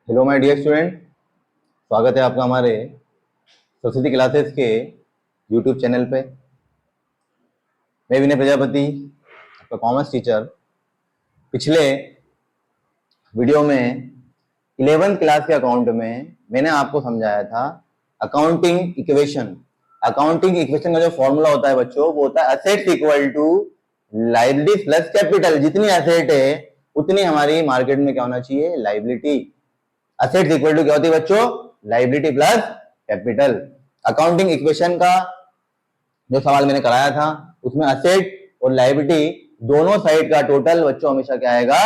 Hello my dear student, स्वागत है आपका हमारे सरस्वती क्लासेस के यूट्यूब चैनल पे। मैं विनय प्रजापति, आपका कॉमर्स टीचर। पिछले वीडियो में 11th क्लास के अकाउंट में मैंने आपको समझाया था अकाउंटिंग इक्वेशन। अकाउंटिंग इक्वेशन का जो फॉर्मूला होता है बच्चों, वो होता है assets equal to liability plus capital. जितनी असेट है उतनी हमारी मार्केट में क्या होना चाहिए, लायबिलिटी। असेट्स इक्वल टू क्या होती है बच्चों, liability plus capital. Accounting equation का जो सवाल मैंने कराया था उसमें असेट और लायबिलिटी दोनों साइड का टोटल बच्चों हमेशा क्या आएगा,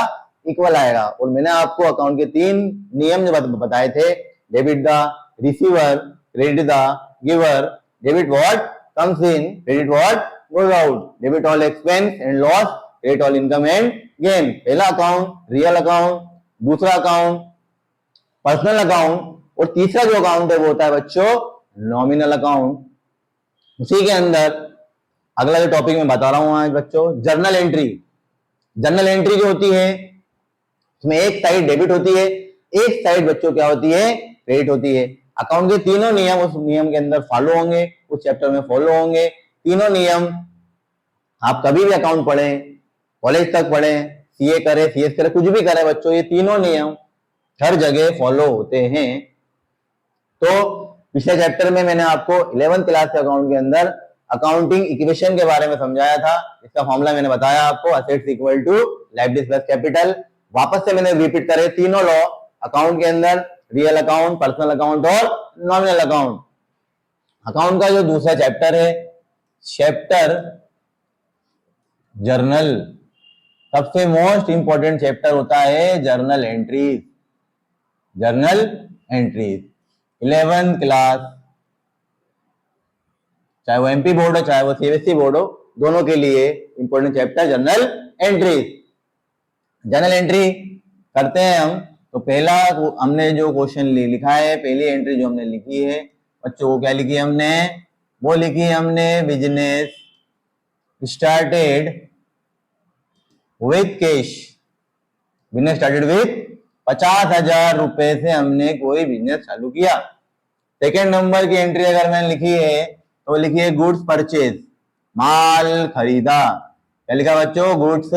इक्वल आएगा। और मैंने आपको अकाउंट के 3 नियम जो बताए थे, debit the receiver, credit the giver, debit what comes in, credit what goes out, debit all expense and loss, credit all income and gain. पहला अकाउंट रियल अकाउंट, दूसरा अकाउंट पर्सनल अकाउंट, और तीसरा जो अकाउंट है वो होता है बच्चों नॉमिनल अकाउंट। उसी के अंदर अगला जो टॉपिक मैं बता रहा हूं आज बच्चों, जर्नल एंट्री। जर्नल एंट्री जो होती है उसमें एक साइड डेबिट होती है, एक साइड बच्चों क्या होती है, क्रेडिट होती है। अकाउंट के तीनों नियम उस नियम के अंदर फॉलो होंगे, उस चैप्टर में फॉलो होंगे। तीनों नियम आप कभी भी अकाउंट पढ़ें, कॉलेज तक पढ़ें, सीए करें, सीएस करें, कुछ भी करें बच्चों, ये तीनों नियम हर जगह फॉलो होते हैं। तो पिछले चैप्टर में मैंने आपको 11th क्लास के अकाउंट के अंदर अकाउंटिंग इक्वेशन के बारे में समझाया था। इसका फॉर्मूला मैंने बताया आपको, assets equal to liabilities plus capital. वापस से मैंने रिपीट करे तीनों लॉ अकाउंट के अंदर, रियल अकाउंट, पर्सनल अकाउंट और नॉमिनल अकाउंट। अकाउंट का जो दूसरा चैप्टर है, चैप्टर जर्नल, सबसे मोस्ट इंपॉर्टेंट चैप्टर होता है journal entries. Journal entries 11th class, चाहे वो एमपी बोर्ड हो चाहे वो सीबीएसई बोर्ड हो, दोनों के लिए important chapter journal entries. Journal entry करते हैं हम। तो पहला हमने जो क्वेश्चन लिखा है, पहली एंट्री जो हमने लिखी है बच्चों, वो क्या लिखी है हमने, वो लिखी है हमने business started with cash. Business started with 50,000 रुपए से हमने कोई बिजनेस चालू किया। सेकेंड नंबर की एंट्री अगर मैंने लिखी है तो लिखी है गुड्स परचेज, माल खरीदा। क्या लिखा बच्चों, गुड्स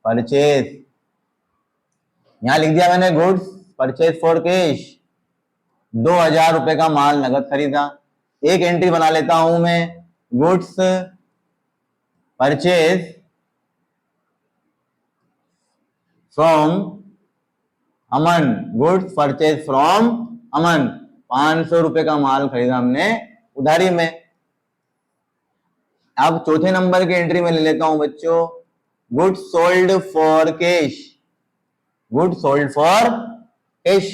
परचेज। यहां लिख दिया मैंने गुड्स परचेज फॉर कैश, 2,000 रुपए का माल नगद खरीदा। एक एंट्री बना लेता हूं मैं, goods purchase from Aman, goods purchase from Aman, 500 रुपए का माल खरीदा हमने उधारी में। अब चौथे नंबर की एंट्री में ले लेता हूं बच्चों, goods sold for cash, good sold for cash,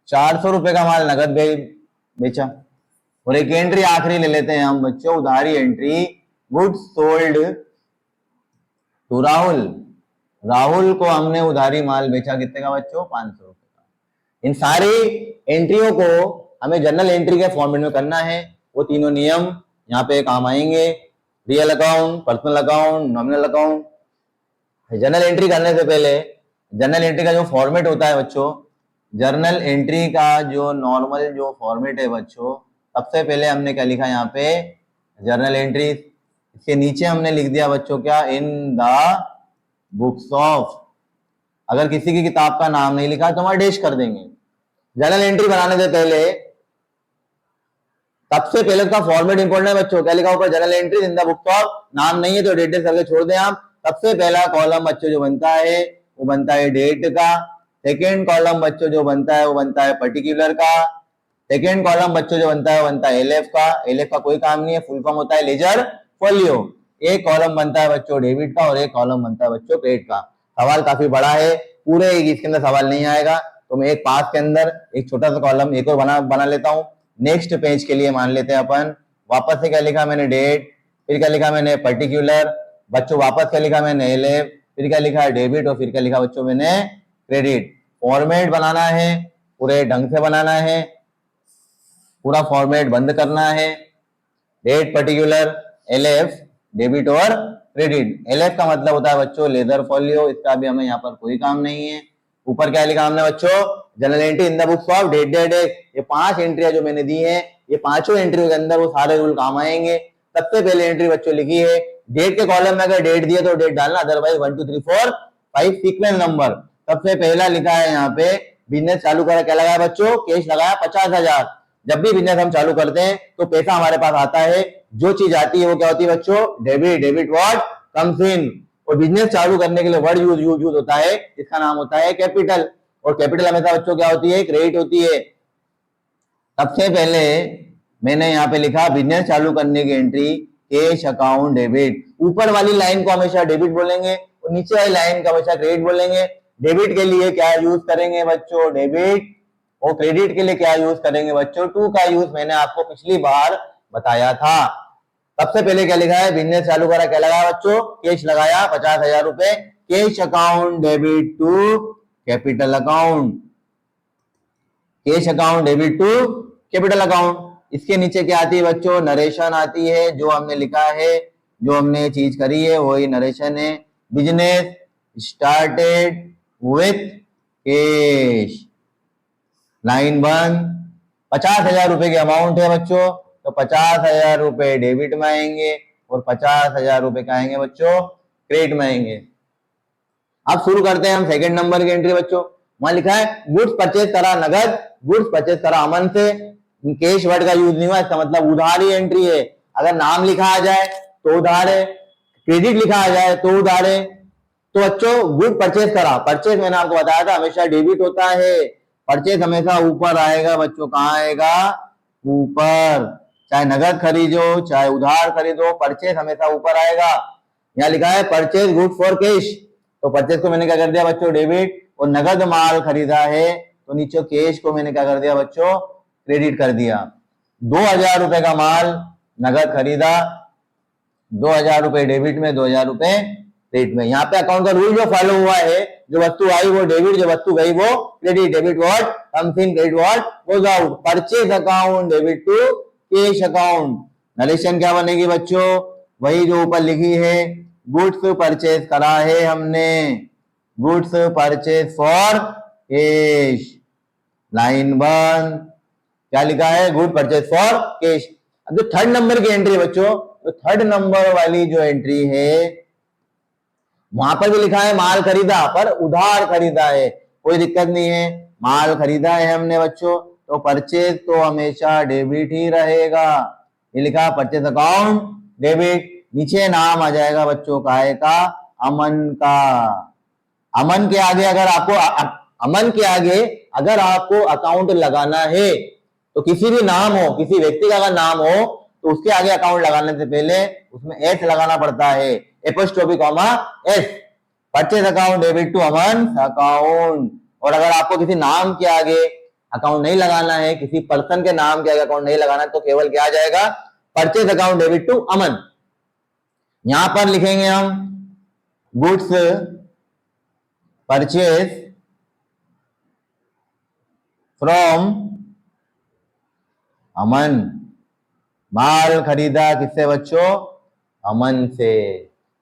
400 रुपए का माल नगद बेचा। और एक एंट्री आखिरी ले लेते हैं हम बच्चों, उधारी entry, good sold to Rahul, Rahul को हमने उधारी माल बेचा कितने का बच्चों, 500 रुपए का। इन सारी एंट्रियों को हमें जर्नल एंट्री के फॉर्मेट में करना है। वो तीनों नियम यहाँ पे काम आएंगे, real account, personal account, nominal account. Journal entry करने से पहले जर्नल एंट्री का जो फॉर्मेट होता है बच्चों, जर्नल एंट्री का जो नॉर्मल जो फॉर्मेट है बच्चों, सबसे पहले हमने क्या लिखा यहाँ पे, जर्नल एंट्री। इसके नीचे हमने लिख दिया बच्चों क्या, इन द बुक्स ऑफ। अगर किसी की किताब का नाम नहीं लिखा तो हम डैश कर देंगे। जर्नल एंट्री बनाने से पहले सबसे पहले उसका फॉर्मेट इंपॉर्टेंट है बच्चों। क्या लिखा ऊपर, journal entry in the books of. नाम नहीं है तो डेट करके छोड़ दें आप। सबसे पहला कॉलम बच्चों जो बनता है वो बनता है डेट का। सेकेंड कॉलम बच्चों जो बनता है वो बनता है पर्टिकुलर का। सेकेंड कॉलम बच्चों जो बनता है वो बनता है एलएफ का। एलएफ का कोई काम नहीं है, फुल फॉर्म होता है लेजर फोलियो। एक कॉलम बनता है बच्चों डेबिट का और एक कॉलम बनता है बच्चों क्रेडिट का। सवाल काफी बड़ा है, पूरे इसके अंदर सवाल नहीं आएगा, तो मैं एक पास के अंदर एक छोटा सा कॉलम एक और बना लेता हूं। नेक्स्ट पेज के लिए मान लेते हैं अपन, वापस से क्या लिखा मैंने, डेट, फिर क्या लिखा मैंने, पर्टिकुलर बच्चों, वापस क्या लिखा मैंने, एलएफ, फिर क्या लिखा है डेबिट, और फिर क्या लिखा बच्चों मैंने क्रेडिट। फॉर्मेट बनाना है, पूरे ढंग से बनाना है, पूरा फॉर्मेट बंद करना है। डेट, पर्टिकुलर, एलएफ, डेबिट और क्रेडिट। एलएफ का मतलब होता है बच्चों लेजर फोलियो, इसका भी हमें यहाँ पर कोई काम नहीं है। ऊपर क्या लिखा हमने बच्चों, general entry in the books of date date date. ये 5 एंट्रियां जो मैंने दी है, ये पांचों एंट्रियों के अंदर वो सारे रूल काम आएंगे। सबसे पहले एंट्री बच्चों लिखी है, डेट के कॉलम में अगर डेट दिए तो डेट डालना, अदरवाइज 1 2 3 4 5 सीक्वेंस नंबर। सबसे पहला लिखा है यहाँ पे, बिजनेस चालू करा, क्या लगाया बच्चों, कैश लगाया 50,000। जब भी बिजनेस हम चालू करते हैं तो पैसा हमारे पास आता है, जो चीज आती है वो क्या होती है बच्चों, डेबिट। डेबिट व्हाट कम्स इन। और बिजनेस चालू करने के लिए वर्ड यूज होता है, इसका नाम होता है कैपिटल। और कैपिटल हमेशा बच्चों क्या होती है, क्रेडिट होती है। सबसे पहले मैंने यहाँ पे लिखा बिजनेस चालू करने की एंट्री कैश अकाउंट डेबिट। ऊपर वाली लाइन को हमेशा डेबिट बोलेंगे और नीचे वाली लाइन को हमेशा क्रेडिट बोलेंगे। डेबिट के लिए क्या यूज करेंगे बच्चों, डेबिट। और क्रेडिट के लिए क्या यूज करेंगे बच्चों, टू का यूज मैंने आपको पिछली बार बताया था। सबसे पहले क्या लिखा है, बिजनेस चालू करा, क्या लगाया बच्चों, कैश लगाया 50,000 रुपए। Cash account debit to capital account, cash account debit to capital account. इसके नीचे क्या आती है बच्चों, नरेशन आती है। जो हमने लिखा है, जो हमने चीज करी है वही नरेशन है। Business started with cash, line 1। 50,000 रुपए की अमाउंट है बच्चों, तो 50,000 रुपए डेबिट में आएंगे और 50,000 रुपए क्या आएंगे बच्चों, क्रेडिट में आएंगे। अब शुरू करते हैं हम सेकंड नंबर की एंट्री बच्चों। वहां लिखा है गुड्स परचेज करा नगद, गुड्स परचेज करा अमन से। कैश वर्ड का यूज नहीं हुआ, इसका मतलब उधार ही एंट्री है। अगर नाम लिखा आ जाए तो उधार है, क्रेडिट लिखा आ जाए तो उधार है। तो बच्चों गुड परचेज करा, परचेज मैंने आपको बताया था हमेशा डेबिट होता है। परचेज हमेशा ऊपर आएगा बच्चों, कहाँ आएगा, ऊपर। चाहे नगद खरीदो चाहे उधार खरीदो, परचेज हमेशा ऊपर आएगा। यहाँ लिखा है परचेज गुड फॉर कैश, तो परचेज को मैंने क्या कर दिया बच्चों, डेबिट। और नगद माल खरीदा है तो नीचे कैश को मैंने क्या कर दिया बच्चों, क्रेडिट कर दिया। 2,000 रुपए का माल नगद खरीदा, 2,000 रुपए डेबिट में, 2,000 रुपए क्रेडिट में। यहाँ पे अकाउंट का रूल जो फॉलो हुआ है, जो वस्तु आई वो डेबिट, जो वस्तु गई वो credit. Debit what comes in, credit what goes out. Purchase account debit to cash account. Narration क्या बनेगी बच्चों, वही जो ऊपर लिखी है, गुड्स परचेज करा है हमने, goods purchase for cash, line 1। क्या लिखा है, गुड परचेज फॉर कैश। अब जो थर्ड नंबर की एंट्री है बच्चों, तो थर्ड नंबर वाली जो एंट्री है वहां पर भी लिखा है माल खरीदा, पर उधार खरीदा है, कोई दिक्कत नहीं है। माल खरीदा है हमने बच्चों, तो परचेज तो हमेशा डेबिट ही रहेगा। ये लिखा परचेज अकाउंट डेबिट। नीचे नाम आ जाएगा बच्चों काय का, अमन का। अमन के आगे अगर आपको अमन के आगे अगर आपको अकाउंट लगाना है तो किसी भी नाम हो, किसी व्यक्ति का अगर नाम हो तो उसके आगे अकाउंट लगाने से पहले उसमें एस लगाना पड़ता है, apostrophe comma s. Purchase account debit to Aman account. और अगर आपको किसी नाम के आगे अकाउंट नहीं लगाना है, किसी पर्सन के नाम के आगे अकाउंट नहीं लगाना है, तो केवल क्या आ जाएगा, परचेज अकाउंट डेबिट टू अमन। यहां पर लिखेंगे हम गुड्स परचेज फ्रॉम अमन। माल खरीदा किससे बच्चों, अमन से।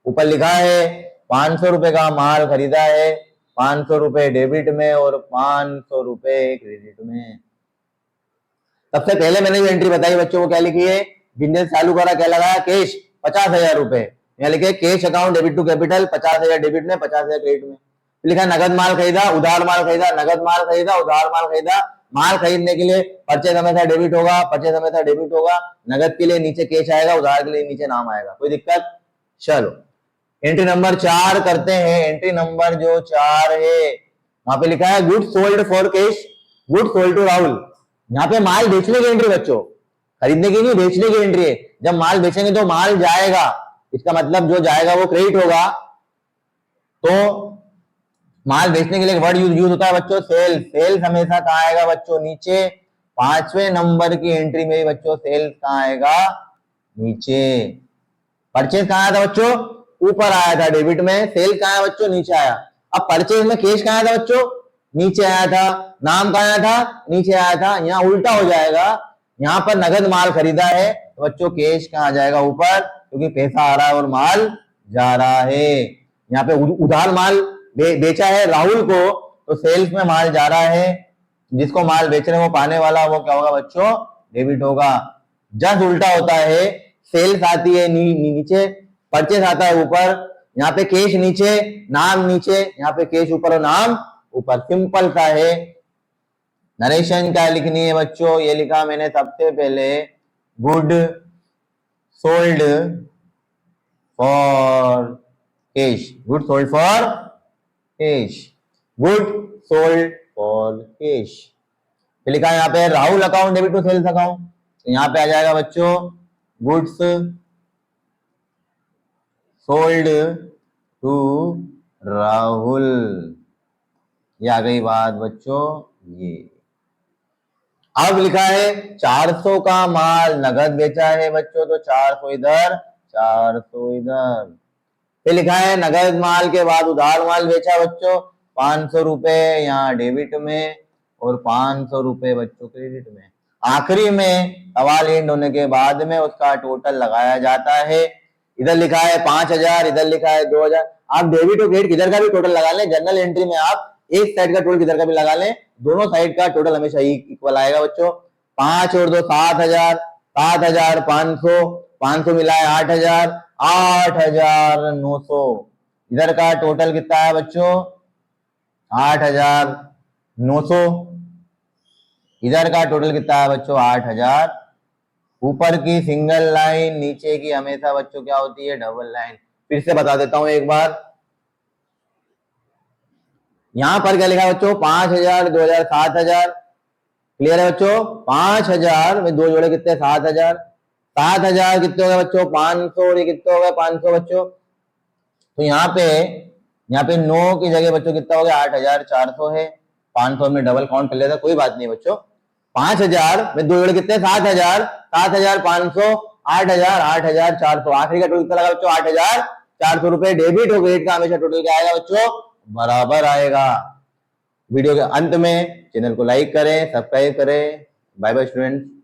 ऊपर लिखा है 500 रुपए का माल खरीदा है, 500 रुपए डेबिट में और 500 रुपए क्रेडिट में। सबसे पहले मैंने जो एंट्री बताई बच्चों वो क्या लिखी है, बिजनेस चालू करा, क्या लगाया, कैश 50,000 रुपए। यहाँ लिखे cash account debit to capital, 50,000 debit में, 50,000 क्रेडिट में। लिखा नगद माल खरीदा, उधार माल खरीदा, नगद माल खरीदा, उधार माल खरीदा। माल खरीदने के लिए परचेज हमेशा डेबिट होगा, परचेज हमेशा डेबिट होगा। नगद के लिए नीचे कैश आएगा, उधार के लिए नीचे नाम आएगा, कोई दिक्कत। चलो एंट्री नंबर 4 करते हैं। एंट्री नंबर जो 4 है वहां पे लिखा है good sold for cash, good sold to Rahul. यहाँ पे माल बेचने की एंट्री बच्चों, खरीदने की नहीं, बेचने की एंट्री है। जब माल बेचेंगे तो माल जाएगा, इसका मतलब जो जाएगा वो क्रेडिट होगा। तो माल बेचने के लिए वर्ड यूज होता है बच्चों सेल्स। सेल्स हमेशा कहाँ आएगा बच्चों, नीचे। 5वें नंबर की एंट्री में बच्चों सेल्स कहाँ आएगा, नीचे। परचेज कहाँ आया था बच्चों, ऊपर आया था डेबिट में। सेल कहाँ है बच्चों, नीचे आया। अब परचेज में कैश कहाँ आया था बच्चों, नीचे आया था। नाम कहाँ आया था, नीचे आया था। यहाँ उल्टा हो जाएगा, यहाँ पर नगद माल खरीदा है तो बच्चों कैश कहाँ आ जाएगा, ऊपर, क्योंकि पैसा आ रहा है और माल जा रहा है। यहाँ पे उधार माल बेचा है राहुल को, तो सेल्स में माल जा रहा है, जिसको माल बेच रहे हैं वो पाने वाला, वो क्या होगा बच्चों, डेबिट होगा। जस्ट उल्टा होता है, सेल्स आती है नीचे, परचेस आता है ऊपर, यहाँ पे कैश नीचे, नाम नीचे, यहाँ पे कैश ऊपर और नाम ऊपर। सिंपल सा है। नरेशन क्या लिखनी है बच्चों, ये लिखा मैंने सबसे पहले, good sold for cash, good sold for cash, good sold for cash. फिर लिखा है यहाँ पे Rahul account debit to sales account, तो यहाँ पे आ जाएगा बच्चों गुड्स सोल्ड टू राहुल। ये आ गई बात बच्चों। ये अब लिखा है 400 का माल नगद बेचा है बच्चों, तो 400 इधर, 400 इधर। फिर लिखा है नगद माल के बाद उधार माल बेचा बच्चों, 500 रुपए यहाँ डेबिट में और 500 रुपए बच्चों क्रेडिट में। आखिरी में सवाल एंड होने के बाद में उसका टोटल लगाया जाता है। इधर लिखा है 5000, इधर लिखा है 2000। आप डेबिट और क्रेडिट किधर का भी टोटल लगा लें, जनरल एंट्री में आप एक साइड का टोटल किधर का भी लगा लें, दोनों साइड का टोटल हमेशा इक्वल आएगा बच्चों। 5 और 2 7000, 7500, 500 मिला है 8000, 8900। इधर का टोटल कितना है बच्चों, 8900। इधर का टोटल कितना है बच्चों, 8000। ऊपर की सिंगल लाइन, नीचे की हमेशा बच्चों क्या होती है, डबल लाइन। फिर से बता देता हूं एक बार, यहां पर क्या लिखा है बच्चों, 5000, 2000, 7000। क्लियर है बच्चों, 5000 में दो जोड़े कितने, 7000। 7000 कितने हो गए बच्चों, 500, और ये कितने हो गए, 500 बच्चों। तो यहाँ पे 9 की जगह बच्चों कितना हो गया, 8400 है। 500 में डबल काउंट कर लेता, कोई बात नहीं बच्चों। 5000 में दो जोड़े कितने, 7000, 7500, 8000, 8400। आखिरी का टोटल कितना लगा बच्चों, 8400 रुपए। डेबिट और क्रेडिट का हमेशा टोटल क्या आएगा बच्चों, बराबर आएगा। वीडियो के अंत में चैनल को लाइक करें, सब्सक्राइब करें। Bye bye students.